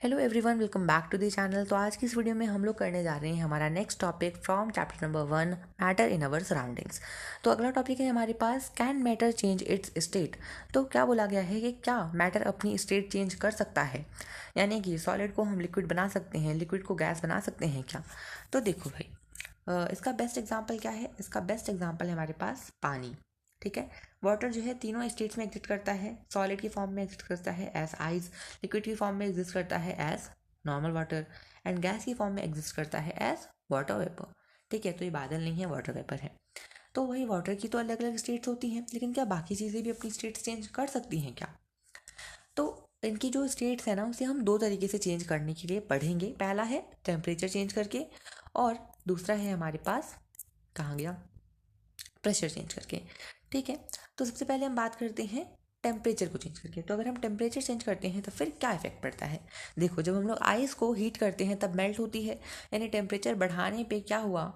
Hello everyone, welcome back to the channel. तो आज की इस वीडियो में हम लोग करने जा रहे हैं हमारा next topic from chapter number 1, matter in our surroundings. तो अगला टॉपिक है हमारे पास, can matter change its state. तो क्या बोला गया है कि क्या मैटर अपनी स्टेट चेंज कर सकता है, यानी कि सॉलिड को हम लिक्विड बना सकते हैं, लिक्विड को गैस बना सकते हैं क्या। तो देखो भाई, इसका बेस्ट एग्जाम्पल क्या है। इसका बेस्ट एग्जाम्पल है हमारे पास पानी। ठीक है, वाटर जो है तीनों स्टेट्स में एग्जिस्ट करता है। सॉलिड की फॉर्म में एग्जिस्ट करता है एज आइस, लिक्विड की फॉर्म में एग्जिस्ट करता है as normal water, and gas की फॉर्म में एग्जिस्ट करता है एज वाटर वेपर। ठीक है, तो ये बादल नहीं है, वाटर वेपर है। तो वही वाटर की तो अलग अलग स्टेट्स होती हैं, लेकिन क्या बाकी चीज़ें भी अपनी स्टेट्स चेंज कर सकती हैं क्या। तो इनकी जो स्टेट्स है ना, उसे हम दो तरीके से चेंज करने के लिए पढ़ेंगे। पहला है टेम्परेचर चेंज करके, और दूसरा है हमारे पास, कहाँ गया, प्रेशर चेंज करके। ठीक है, तो सबसे पहले हम बात करते हैं टेम्परेचर को चेंज करके। तो अगर हम टेम्परेचर चेंज करते हैं तो फिर क्या इफेक्ट पड़ता है। देखो, जब हम लोग आइस को हीट करते हैं तब मेल्ट होती है, यानी टेम्परेचर बढ़ाने पे क्या हुआ,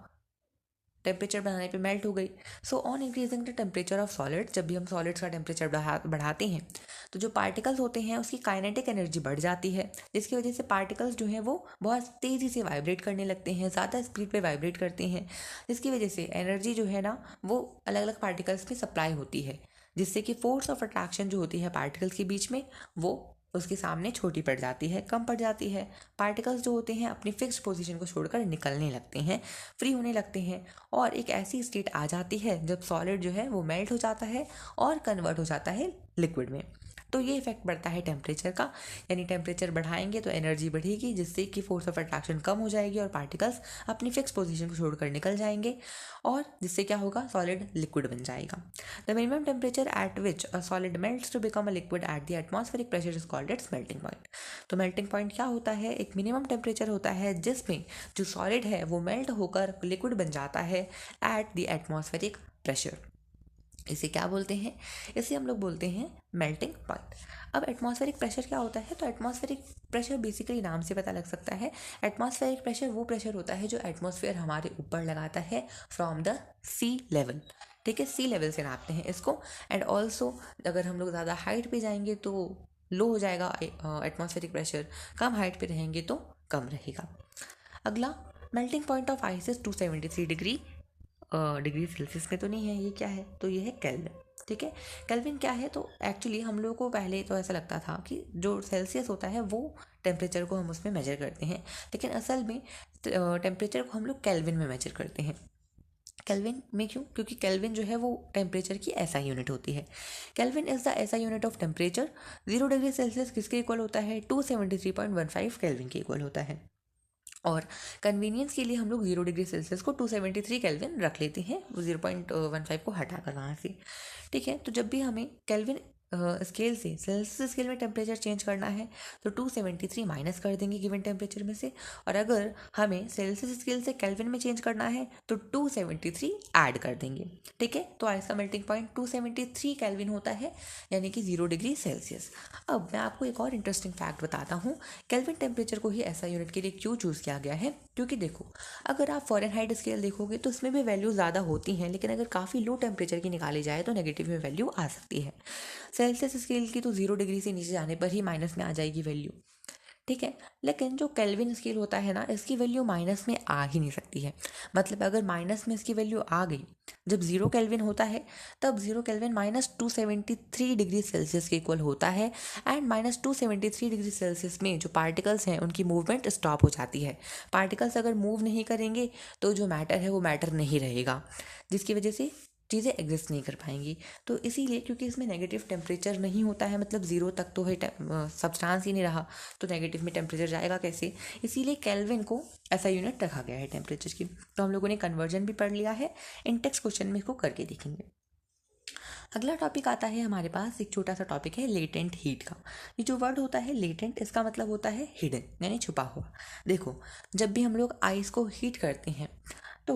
टेम्परेचर बढ़ाने पे मेल्ट हो गई। So on increasing the temperature of solid, जब भी हम सॉलिड्स का टेम्परेचर बढ़ाते हैं तो जो पार्टिकल्स होते हैं उसकी काइनेटिक एनर्जी बढ़ जाती है, जिसकी वजह से पार्टिकल्स जो हैं वो बहुत तेज़ी से वाइब्रेट करने लगते हैं, ज़्यादा स्पीड पे वाइब्रेट करते हैं, जिसकी वजह से एनर्जी जो है ना वो अलग अलग पार्टिकल्स में सप्लाई होती है, जिससे कि फोर्स ऑफ अट्रैक्शन जो होती है पार्टिकल्स के बीच में वो उसके सामने छोटी पड़ जाती है, कम पड़ जाती है। पार्टिकल्स जो होते हैं अपनी फिक्स्ड पोजीशन को छोड़कर निकलने लगते हैं, फ्री होने लगते हैं, और एक ऐसी स्टेट आ जाती है जब सॉलिड जो है वो मेल्ट हो जाता है और कन्वर्ट हो जाता है लिक्विड में। तो ये इफेक्ट पड़ता है टेम्परेचर का, यानी टेम्परेचर बढ़ाएंगे तो एनर्जी बढ़ेगी, जिससे कि फोर्स ऑफ अट्रैक्शन कम हो जाएगी और पार्टिकल्स अपनी फिक्स पोजीशन को छोड़कर निकल जाएंगे, और जिससे क्या होगा, सॉलिड लिक्विड बन जाएगा। The minimum temperature at which a solid melts to become a liquid at the atmospheric pressure is called its melting point. तो मेल्टिंग पॉइंट क्या होता है, एक मिनिमम टेम्परेचर होता है जिसमें जो सॉलिड है वो मेल्ट होकर लिक्विड बन जाता है एट द एटमॉस्फेरिक प्रेशर। इसे क्या बोलते हैं, इसे हम लोग बोलते हैं मेल्टिंग पॉइंट। अब एटमॉस्फेरिक प्रेशर क्या होता है, तो एटमॉस्फेरिक प्रेशर बेसिकली नाम से पता लग सकता है। एटमॉस्फेरिक प्रेशर वो प्रेशर होता है जो एटमॉस्फेयर हमारे ऊपर लगाता है फ्रॉम द सी लेवल। ठीक है, सी लेवल से नापते हैं इसको। एंड ऑल्सो अगर हम लोग ज़्यादा हाइट पे जाएंगे तो लो हो जाएगा एटमॉस्फेरिक प्रेशर, कम हाइट पे रहेंगे तो कम रहेगा। अगला, melting point of ice is 273 degree Celsius में तो नहीं है, ये क्या है, तो ये है केल्विन। ठीक है, केल्विन क्या है, तो एक्चुअली हम लोगों को पहले तो ऐसा लगता था कि जो सेल्सियस होता है वो टेम्परेचर को हम उसमें मेजर करते हैं, लेकिन असल में टेम्परेचर को हम लोग केल्विन में मेजर करते हैं। केल्विन में क्यों, क्योंकि केल्विन जो है वो टेम्परेचर की ऐसा यूनिट होती है। केल्विन इज द ऐसा unit of temperature. 0 degree Celsius किसके इक्वल होता है, 273.15 केल्विन के इक्वल होता है। और कन्वीनियंस के लिए हम लोग 0 डिग्री सेल्सियस को 273 केल्विन रख लेते हैं, 0.15 को हटाकर वहाँ से। ठीक है, तो जब भी हमें केल्विन स्केल से सेल्सियस स्केल में टेम्परेचर चेंज करना है तो 273 माइनस कर देंगे गिवन टेम्परेचर में से, और अगर हमें सेल्सियस स्केल से केल्विन में चेंज करना है तो 273 ऐड कर देंगे। ठीक है, तो आइस का मेल्टिंग पॉइंट 273 केल्विन होता है, यानी कि 0 डिग्री सेल्सियस। अब मैं आपको एक और इंटरेस्टिंग फैक्ट बताता हूँ, केल्विन टेम्परेचर को ही ऐसा यूनिट के लिए क्यों चूज़ किया गया है। क्योंकि देखो, अगर आप फ़ारेनहाइट स्केल देखोगे तो उसमें भी वैल्यू ज़्यादा होती हैं, लेकिन अगर काफ़ी लो टेम्परेचर की निकाली जाए तो नेगेटिव में वैल्यू आ सकती है। सेल्सियस स्केल की तो 0 डिग्री से नीचे जाने पर ही माइनस में आ जाएगी वैल्यू। ठीक है, लेकिन जो केल्विन स्केल होता है ना, इसकी वैल्यू माइनस में आ ही नहीं सकती है। मतलब अगर माइनस में इसकी वैल्यू आ गई, जब 0 केल्विन होता है तब 0 केल्विन -273 डिग्री सेल्सियस के इक्वल होता है, एंड -273 डिग्री सेल्सियस में जो पार्टिकल्स हैं उनकी मूवमेंट स्टॉप हो जाती है। पार्टिकल्स अगर मूव नहीं करेंगे तो जो मैटर है वो मैटर नहीं रहेगा, जिसकी वजह से चीज़ें एग्जिस्ट नहीं कर पाएंगी। तो इसीलिए, क्योंकि इसमें नेगेटिव टेम्परेचर नहीं होता है, मतलब ज़ीरो तक तो है, सब्सटेंस ही नहीं रहा, तो नेगेटिव में टेम्परेचर जाएगा कैसे। इसीलिए केल्विन को ऐसा यूनिट रखा गया है टेम्परेचर की। तो हम लोगों ने कन्वर्जन भी पढ़ लिया है, इन टेक्स्ट क्वेश्चन में इसको करके देखेंगे। अगला टॉपिक आता है हमारे पास, एक छोटा सा टॉपिक है लेटेंट हीट का। ये जो वर्ड होता है लेटेंट, इसका मतलब होता है हिडन, यानी छुपा हुआ। देखो, जब भी हम लोग आइस को हीट करते हैं तो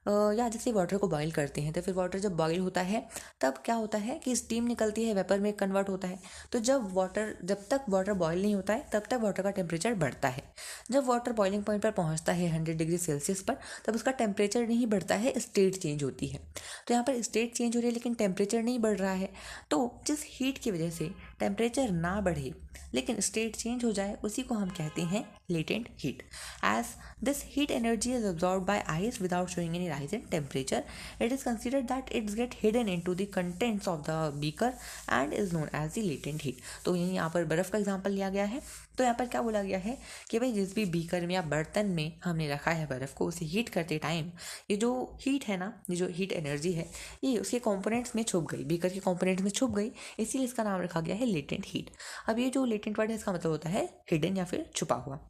या जैसे वाटर को बॉईल करते हैं तो फिर वाटर जब बॉईल होता है तब क्या होता है कि स्टीम निकलती है, वेपर में कन्वर्ट होता है। तो जब तक वाटर बॉईल नहीं होता है तब तक वाटर का टेम्परेचर बढ़ता है। जब वाटर बॉइलिंग पॉइंट पर पहुंचता है 100 डिग्री सेल्सियस पर, तब उसका टेम्परेचर नहीं बढ़ता है, स्टेट चेंज होती है। तो यहाँ पर स्टेट चेंज हो रही है लेकिन टेम्परेचर नहीं बढ़ रहा है। तो जिस हीट की वजह से टेम्परेचर ना बढ़े लेकिन स्टेट चेंज हो जाए उसी को हम कहते हैं latent heat. As this heat energy is absorbed by ice without showing any rise in temperature, it is considered that it's get hidden into the contents of the beaker and is known as the latent heat। तो यही यहाँ पर बर्फ़ का example लिया गया है। तो यहाँ पर क्या बोला गया है कि भाई जिस भी बीकर में या बर्तन में हमने रखा है बर्फ़ को, उसे हीट करते टाइम ये जो हीट है ना, ये जो हीट एनर्जी है, ये उसके कंपोनेंट्स में छुप गई, बीकर के कंपोनेंट्स में छुप गई, इसीलिए इसका नाम रखा गया है लेटेंट हीट। अब ये जो लेटेंट वर्ड है इसका मतलब होता है हिडन या फिर छुपा हुआ।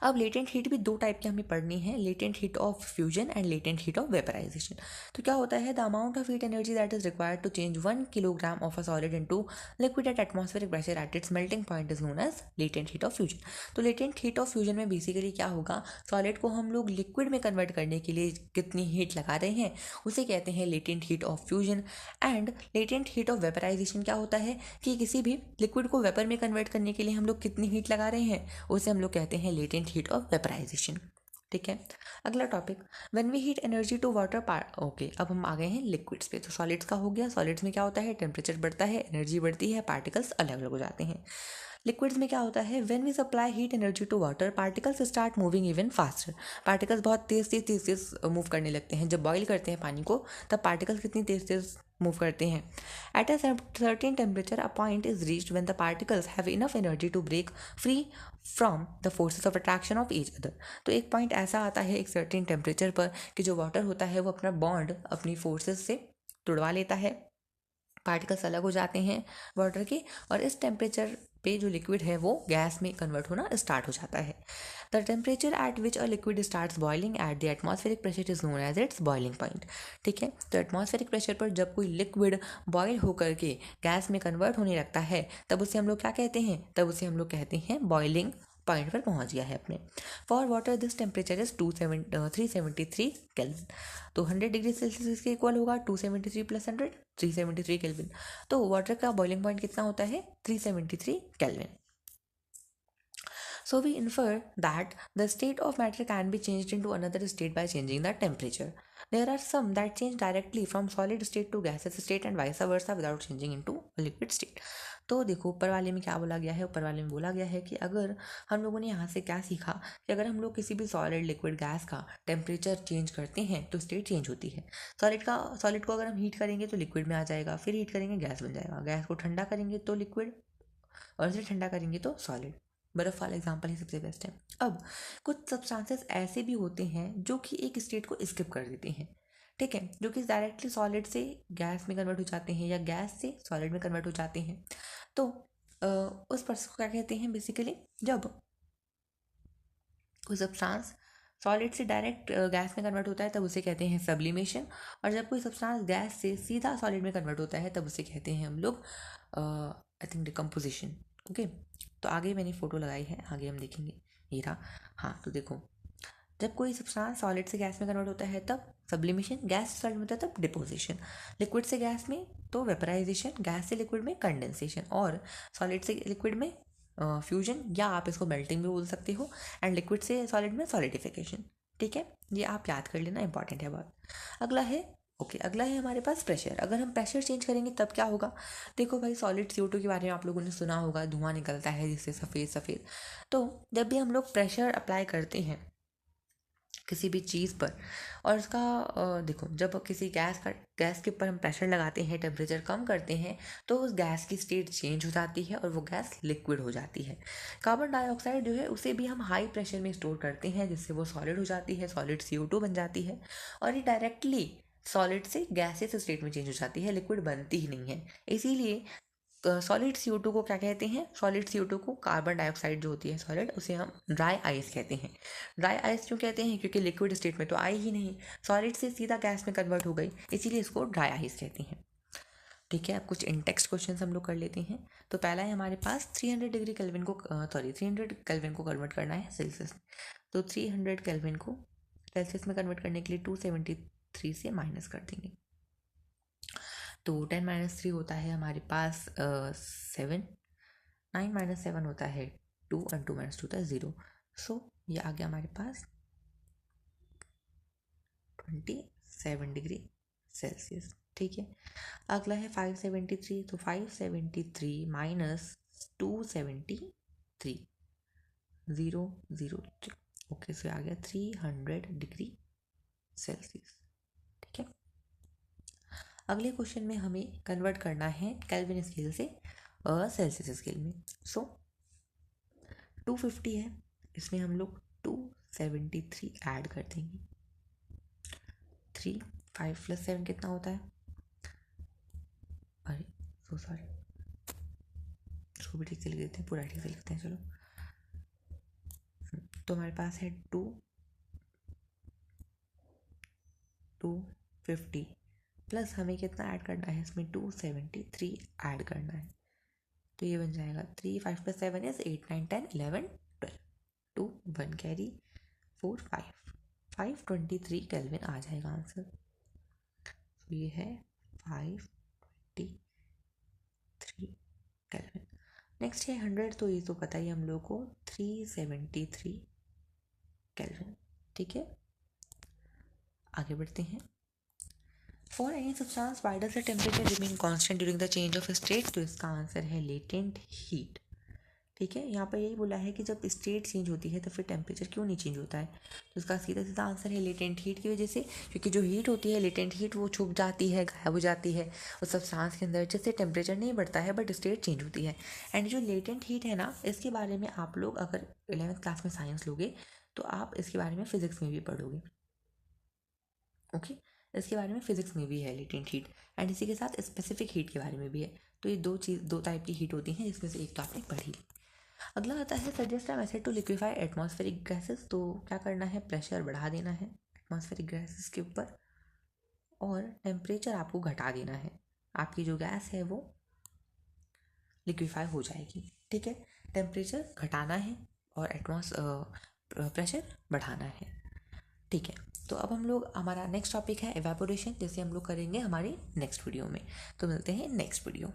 अब लेटेंट हीट भी दो टाइप की हमें पढ़नी है, latent heat of fusion and latent heat of vaporization. तो क्या होता है, the amount of heat energy that is required to change 1 kilogram of a solid into liquid at atmospheric pressure at its melting point is known as latent heat of fusion. तो latent heat of fusion में basically क्या होगा, solid को हम लोग liquid में convert करने के लिए कितनी हीट लगा रहे हैं उसे कहते हैं latent heat of fusion. And latent heat of vaporization क्या होता है कि किसी भी लिक्विड को वेपर में कन्वर्ट करने के लिए हम लोग कितनी हीट लगा रहे हैं उसे हम लोग कहते हैं लेटेंट हीट ऑफ वेपराइजेशन। ठीक है, अगला topic, when we heat energy to water okay, अब हम आ गए हैं लिक्विड्स पे। तो सॉलिड्स का हो गया, सॉलिड्स में क्या होता है, टेम्परेचर बढ़ता है, एनर्जी बढ़ती है, पार्टिकल्स अलग अलग हो जाते हैं। लिक्विड्स में क्या होता है, when we supply heat energy to water particles start moving even faster. Particles बहुत तेज मूव करने लगते हैं। जब बॉईल करते हैं पानी को तब पार्टिकल्स कितनी तेज मूव करते हैं। At a certain temperature a point is reached when the particles have enough energy to break free from the forces of attraction of each other. तो एक पॉइंट ऐसा आता है एक सर्टेन टेम्परेचर पर कि जो वाटर होता है वो अपना बॉन्ड अपनी फोर्सेस से तुड़वा लेता है, पार्टिकल्स अलग हो जाते हैं वाटर के, और इस टेम्परेचर पे जो लिक्विड है वो गैस में कन्वर्ट होना स्टार्ट हो जाता है। The temperature at which a liquid starts boiling at the atmospheric pressure is known as its boiling point. ठीक है, तो एटमॉस्फेरिक प्रेशर पर जब कोई लिक्विड बॉयल होकर के गैस में कन्वर्ट होने लगता है तब उसे हम लोग क्या कहते हैं, तब उसे हम लोग कहते हैं बॉइलिंग पॉइंट पर पहुंच गया है अपने। For water this temperature is 373 kelvin. तो 100 डिग्री सेल्सियस के इक्वल होगा 273 प्लस 100, 373 केल्विन। तो वाटर का बॉइलिंग पॉइंट कितना होता है, 373 kelvin. So we infer that the state of matter can be changed into another state by changing the temperature. There are some that change directly from solid state to gaseous state and vice versa without changing into a liquid state. तो देखो ऊपर वाले में क्या बोला गया है, ऊपर वाले में बोला गया है कि अगर हम लोगों ने यहाँ से क्या सीखा कि अगर हम लोग किसी भी सॉलिड लिक्विड गैस का टेम्परेचर चेंज करते हैं तो स्टेट चेंज होती है। सॉलिड को अगर हम हीट करेंगे तो लिक्विड में आ जाएगा, फिर हीट करेंगे गैस बन जाएगा, गैस को ठंडा करेंगे तो लिक्विड, और इसे ठंडा करेंगे तो सॉलिड। बर्फ़ वाला एग्जाम्पल ही सबसे बेस्ट है। अब कुछ सब्सटेंसेस ऐसे भी होते हैं जो कि एक स्टेट को स्किप कर देते हैं। ठीक है, जो कि डायरेक्टली सॉलिड से गैस में कन्वर्ट हो जाते हैं या गैस से सॉलिड में कन्वर्ट हो जाते हैं। तो उस प्रोसेस को क्या कहते हैं, बेसिकली जब कोई सब्सटेंस सॉलिड से डायरेक्ट गैस में कन्वर्ट होता है तब उसे कहते हैं सब्लिमेशन, और जब कोई सब्सटेंस गैस से सीधा सॉलिड में कन्वर्ट होता है तब उसे कहते हैं हम लोग आई थिंक डिकम्पोजिशन। ओके, तो आगे मैंने फ़ोटो लगाई है, आगे हम देखेंगे, ये रहा। हाँ, तो देखो जब कोई सब्सटेंस सॉलिड से गैस में कन्वर्ट होता है तब सब्लिमेशन, गैस से सॉलिड में होता है तब डिपोजिशन, लिक्विड से गैस में तो वेपराइजेशन, गैस से लिक्विड में कंडेंसेशन, और सॉलिड से लिक्विड में फ्यूजन, या आप इसको मेल्टिंग भी बोल सकते हो, एंड लिक्विड से सॉलिड में सॉलिडिफिकेशन। ठीक है, ये आप याद कर लेना, इंपॉर्टेंट है बहुत। अगला है अगला है हमारे पास प्रेशर। अगर हम प्रेशर चेंज करेंगे तब क्या होगा, देखो भाई सॉलिड CO2 के बारे में आप लोगों ने सुना होगा, धुआं निकलता है जिससे सफ़ेद सफ़ेद। तो जब भी हम लोग प्रेशर अप्लाई करते हैं किसी भी चीज़ पर, और उसका देखो जब किसी गैस के ऊपर हम प्रेशर लगाते हैं, टेम्परेचर कम करते हैं तो उस गैस की स्टेट चेंज हो जाती है और वो गैस लिक्विड हो जाती है। कार्बन डाइऑक्साइड जो है उसे भी हम हाई प्रेशर में स्टोर करते हैं जिससे वो सॉलिड हो जाती है, सॉलिड CO2 बन जाती है, और ये डायरेक्टली सॉलिड से गैसेस स्टेट में चेंज हो जाती है, लिक्विड बनती ही नहीं है। इसीलिए सॉलिड CO2 को क्या कहते हैं, सॉलिड CO2 को, कार्बन डाइऑक्साइड जो होती है सॉलिड, उसे हम ड्राई आइस कहते हैं। ड्राई आइस क्यों कहते हैं, क्योंकि लिक्विड स्टेट में तो आई ही नहीं, सॉलिड से सीधा गैस में कन्वर्ट हो गई, इसीलिए इसको ड्राई आइस कहते हैं। ठीक है, अब कुछ इनटेक्स्ट क्वेश्चन हम लोग कर लेते हैं। तो पहला है हमारे पास 300 डिग्री केल्विन को 300 केल्विन को कन्वर्ट करना है सेल्सियस में। तो 300 केल्विन को सेल्सियस में कन्वर्ट करने के लिए 273 से माइनस कर देंगे। तो 10 - 3 होता है हमारे पास 7, 9 - 7 होता है 2 और 2 - 2 होता है 0। सो ये आ गया हमारे पास 27 डिग्री सेल्सियस। ठीक है, अगला है 573। तो 573 माइनस 273, 0 0 3। ओके, सो आ गया 300 डिग्री सेल्सियस। ठीक है, अगले क्वेश्चन में हमें कन्वर्ट करना है केल्विन स्केल से सेल्सियस स्केल में। सो 250 है, इसमें हम लोग 273 ऐड कर देंगे। 3 5 + 7 कितना होता है? अरे सो सॉरी, इसको भी ठीक से लिख देते हैं, पूरा ठीक से लिखते हैं। चलो, तो हमारे पास है 250 प्लस हमें कितना ऐड करना है इसमें? 273 ऐड करना है। तो ये बन जाएगा 3 5 + 7 इज 8 9 10 11 12, 2 1 कैरी 4 5 523 केल्विन आ जाएगा आंसर। तो ये है 523 केल्विन। नेक्स्ट है 100। तो ये तो पता ही हम लोग को 373 केल्विन। ठीक है, आगे बढ़ते हैं। For any substance why does the temperature remain constant during the change of state? तो इसका आंसर है लेटेंट हीट। ठीक है, यहाँ पर यही बोला है कि जब स्टेट चेंज होती है तो फिर टेम्परेचर क्यों नहीं चेंज होता है। तो इसका सीधा सीधा आंसर है लेटेंट हीट की वजह से, क्योंकि जो हीट होती है लेटेंट हीट वो छुप जाती है, गायब हो जाती है उस सब्सटेंस के अंदर, जिससे टेम्परेचर नहीं बढ़ता है बट स्टेट चेंज होती है। एंड जो लेटेंट हीट है ना, इसके बारे में आप लोग अगर 11th क्लास में साइंस लोगे तो आप इसके बारे में फिजिक्स में भी पढ़ोगे। ओके, इसके बारे में फिजिक्स में भी है लेटेंट हीट, एंड इसी के साथ स्पेसिफिक हीट के बारे में भी है। तो ये दो टाइप की हीट होती हैं, जिसमें से एक तो आपने पढ़ी ली। अगला आता है suggest a method to liquefy atmospheric gases. तो क्या करना है? प्रेशर बढ़ा देना है एटमॉस्फेरिक गैसेस के ऊपर और टेम्परेचर आपको घटा देना है। आपकी जो गैस है वो लिक्विफाई हो जाएगी। ठीक है, टेम्परेचर घटाना है और प्रेशर बढ़ाना है। ठीक है, तो अब हम लोग, हमारा नेक्स्ट टॉपिक है एवेपोरेशन, जैसे हम लोग करेंगे हमारी नेक्स्ट वीडियो में। तो मिलते हैं नेक्स्ट वीडियो।